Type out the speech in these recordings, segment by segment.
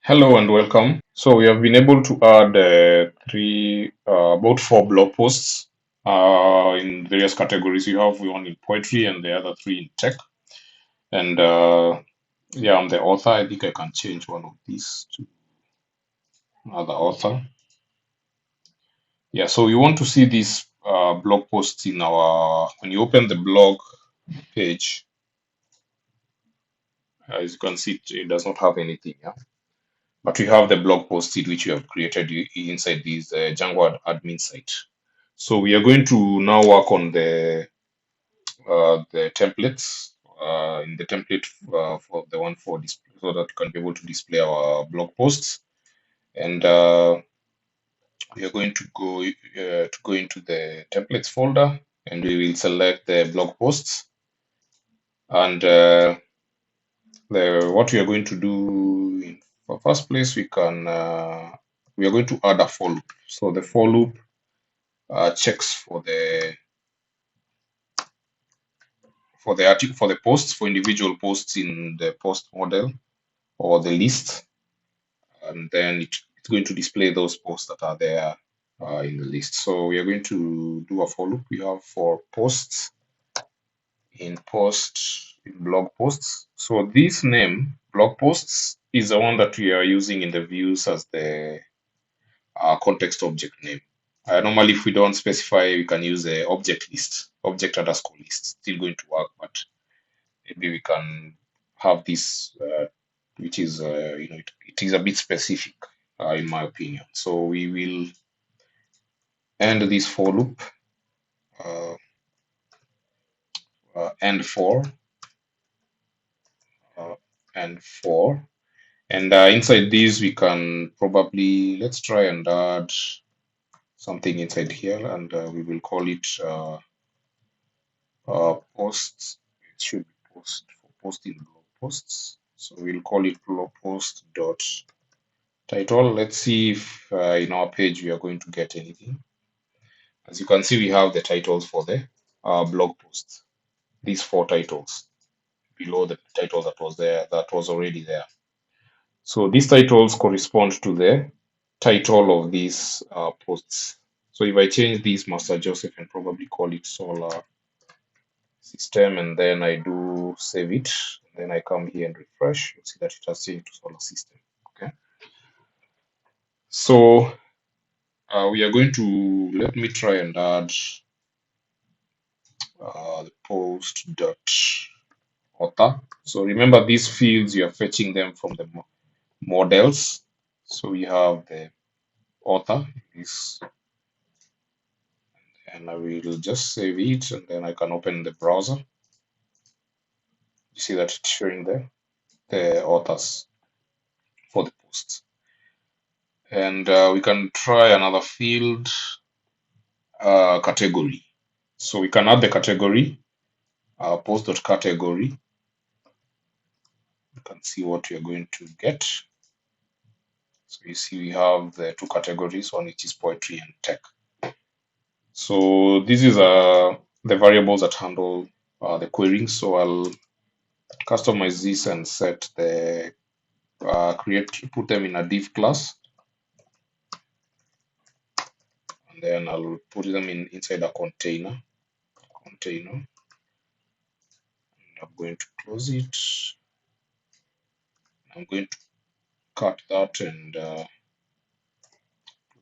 Hello and welcome. So we have been able to add about four blog posts in various categories. You have one in poetry and the other three in tech. And yeah, I'm the author. I think I can change one of these to another author. Yeah, so you want to see these blog posts in when you open the blog page, as you can see, it does not have anything. Yeah? But we have the blog post it which we have created inside this Django admin site. So we are going to now work on the templates in the template for the one for display, so that we can be able to display our blog posts. And we are going to go into the templates folder, and we will select the blog posts. And what we are going to do in the first place, we are going to add a for loop. So the for loop checks for the posts, for individual posts in the post model or the list, and then it's going to display those posts that are there in the list. So we are going to do a for loop. We have for posts in blog posts. So this name blog posts is the one that we are using in the views as the context object name. Normally, if we don't specify, we can use a object list, object underscore list. Still going to work, but maybe we can have this, which is, it is a bit specific, in my opinion. So we will end this for loop, uh, end for, uh, and for. And inside these, we can probably, let's try and add something inside here, and we will call it posts. It should be post for posting blog posts. So we'll call it blog post dot title. Let's see if in our page we are going to get anything. As you can see, we have the titles for the blog posts. These four titles below the title that was there, that was already there. So these titles correspond to the title of these posts. So if I change this Master Joseph and probably call it solar system, and then I do save it, then I come here and refresh, you'll see that it has changed to solar system. Okay. So we are going to, let me try and add the post dot author. So remember these fields, you are fetching them from the models. So we have the author, this, and I will just save it, and then I can open the browser. You see that it's showing the authors for the posts. And we can try another field, category. So we can add the category, post.category. You can see what we are going to get. So you see we have the two categories, one which is poetry and tech. So this is the variables that handle the querying. So I'll customize this and set the put them in a div class, and then I'll put them inside a container. I'm going to close it. I'm going to cut that and put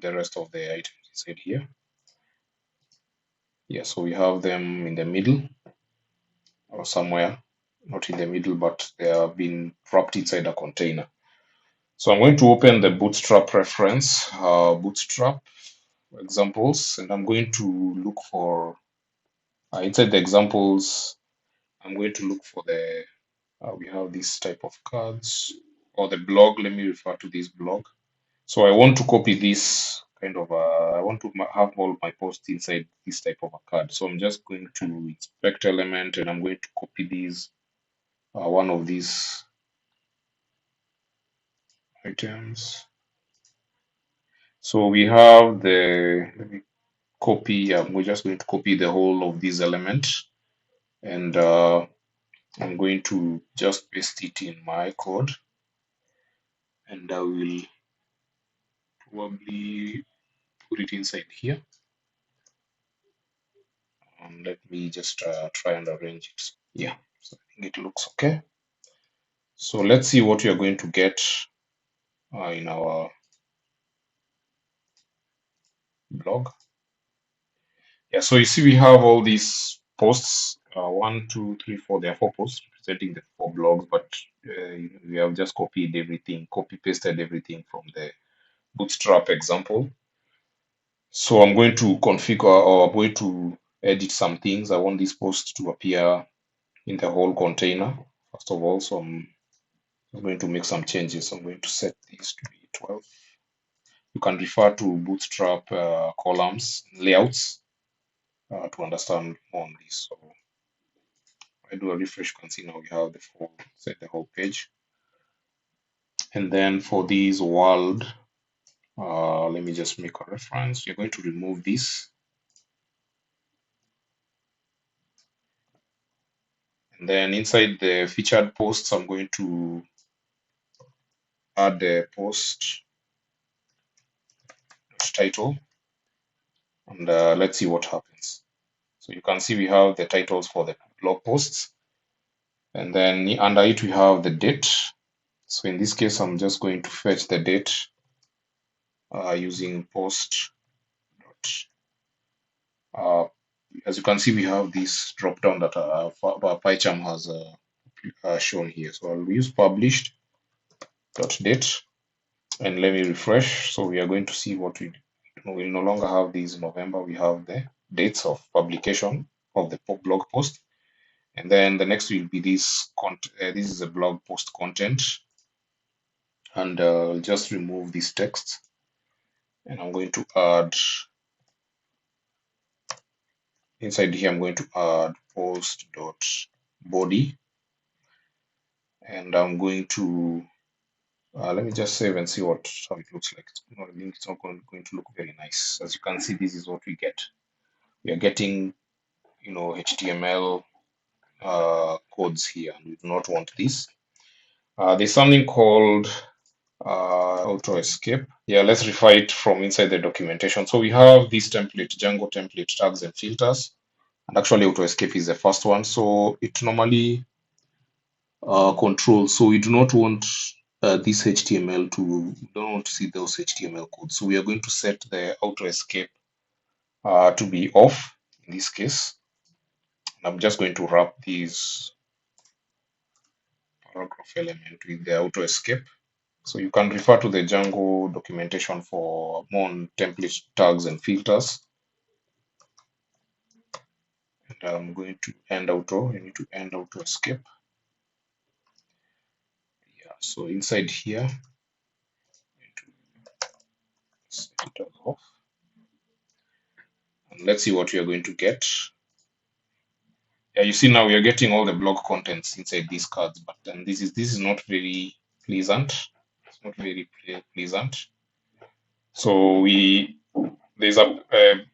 the rest of the items inside here. Yeah, so we have them in the middle or somewhere, not in the middle, but they have been wrapped inside a container. So I'm going to open the Bootstrap reference, Bootstrap examples, and I'm going to look for, inside the examples, I'm going to look for we have this type of cards, or the blog. Let me refer to this blog. So I want to copy this kind of, I want to have all my posts inside this type of a card. So I'm just going to inspect element, and I'm going to copy these, one of these items. So we have let me copy, we're just going to copy the whole of this element, and I'm going to just paste it in my code. and I will probably put it inside here. And let me just try and arrange it. Yeah, so I think it looks okay. So let's see what we are going to get in our blog. Yeah, so you see we have all these posts, one, two, three, four. There are four posts representing the four blogs, but we have just copied everything, copy pasted everything from the Bootstrap example. So I'm going to configure, or I'm going to edit some things. I want this post to appear in the whole container first of all. So I'm going to make some changes. I'm going to set this to be 12. You can refer to Bootstrap columns layouts to understand more on this. So I do a refresh, you can see now we have the full set the whole page. And then for this world, let me just make a reference. You're going to remove this. And then inside the featured posts, I'm going to add the post title. And let's see what happens. So you can see we have the titles for the blog posts. And then under it, we have the date. So in this case, I'm just going to fetch the date using post. As you can see, we have this drop down that PyCharm has shown here. So I'll use published dot date and let me refresh. So we are going to see what we will no longer have these in November. We have the dates of publication of the blog post. And then the next will be this this is a blog post content. And I'll just remove this text. And I'm going to add inside here, I'm going to add post dot body. And I'm going to let me just save and see how it looks like. It's not going to look very nice. As you can see, this is what we get. We are getting, HTML codes here, and we do not want this. There's something called autoescape. Yeah, let's refer it from inside the documentation. So we have this template, Django template tags and filters, and actually autoescape is the first one. So it normally controls. So we do not want this HTML we don't want to see those HTML codes. So we are going to set the auto escape to be off in this case. And I'm just going to wrap this paragraph element with the auto escape. So you can refer to the Django documentation for more on template tags and filters. And I'm going to end auto. You need to end auto escape. Yeah. So inside here, I'm going to set it as off. And let's see what we are going to get. Yeah, you see now we are getting all the blog contents inside these cards, but then this is not very pleasant. It's not very pleasant. So there's a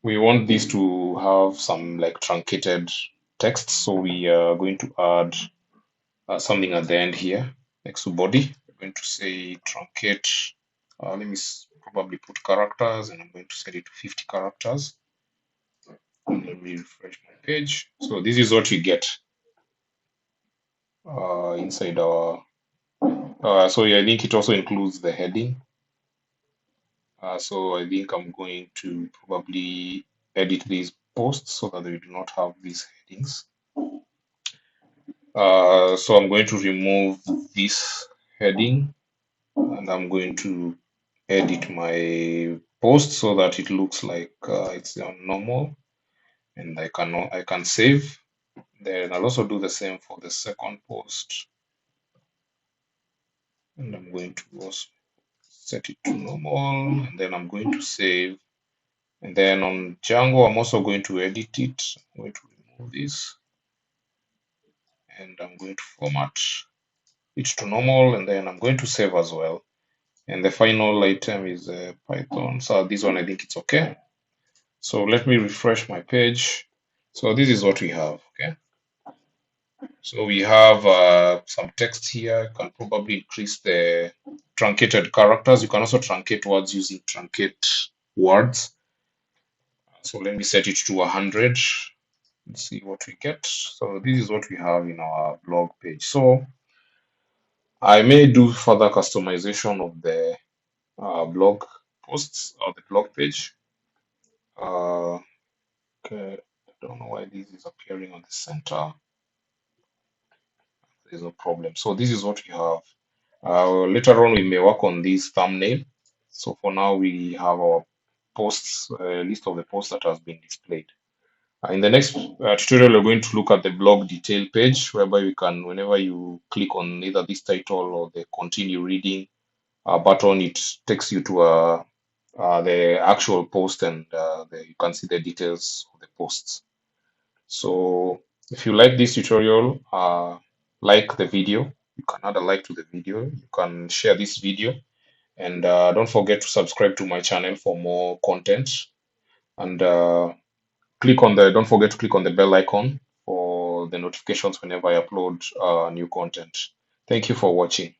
we want this to have some like truncated text. So we are going to add something at the end here next to body. We're going to say truncate. Let me probably put characters, and I'm going to set it to 50 characters. And let me refresh my page. So this is what we get inside our so yeah, I think it also includes the heading. So I think I'm going to probably edit these posts so that we do not have these headings. So I'm going to remove this heading, and I'm going to edit my post so that it looks like it's normal, and I can save. Then I'll also do the same for the second post, and I'm going to also set it to normal, and then I'm going to save. And then on Django, I'm also going to edit it. I'm going to remove this, and I'm going to format it to normal, and then I'm going to save as well. And the final item is Python. So this one, I think it's okay. So let me refresh my page. So this is what we have, okay? So we have some text here. I can probably increase the truncated characters. You can also truncate words using truncate words. So let me set it to 100. Let's see what we get. So this is what we have in our blog page. So I may do further customization of the blog posts or the blog page. Okay, I don't know why this is appearing on the center. There's no problem. So this is what we have. Later on, we may work on this thumbnail. So for now, we have our posts, list of the posts that has been displayed. In the next tutorial, we're going to look at the blog detail page, whereby we can, whenever you click on either this title or the continue reading button, it takes you to the actual post, and you can see the details of the posts. So if you like this tutorial, like the video. You can add a like to the video. You can share this video, and don't forget to subscribe to my channel for more content. And don't forget to click on the bell icon for the notifications whenever I upload new content. Thank you for watching.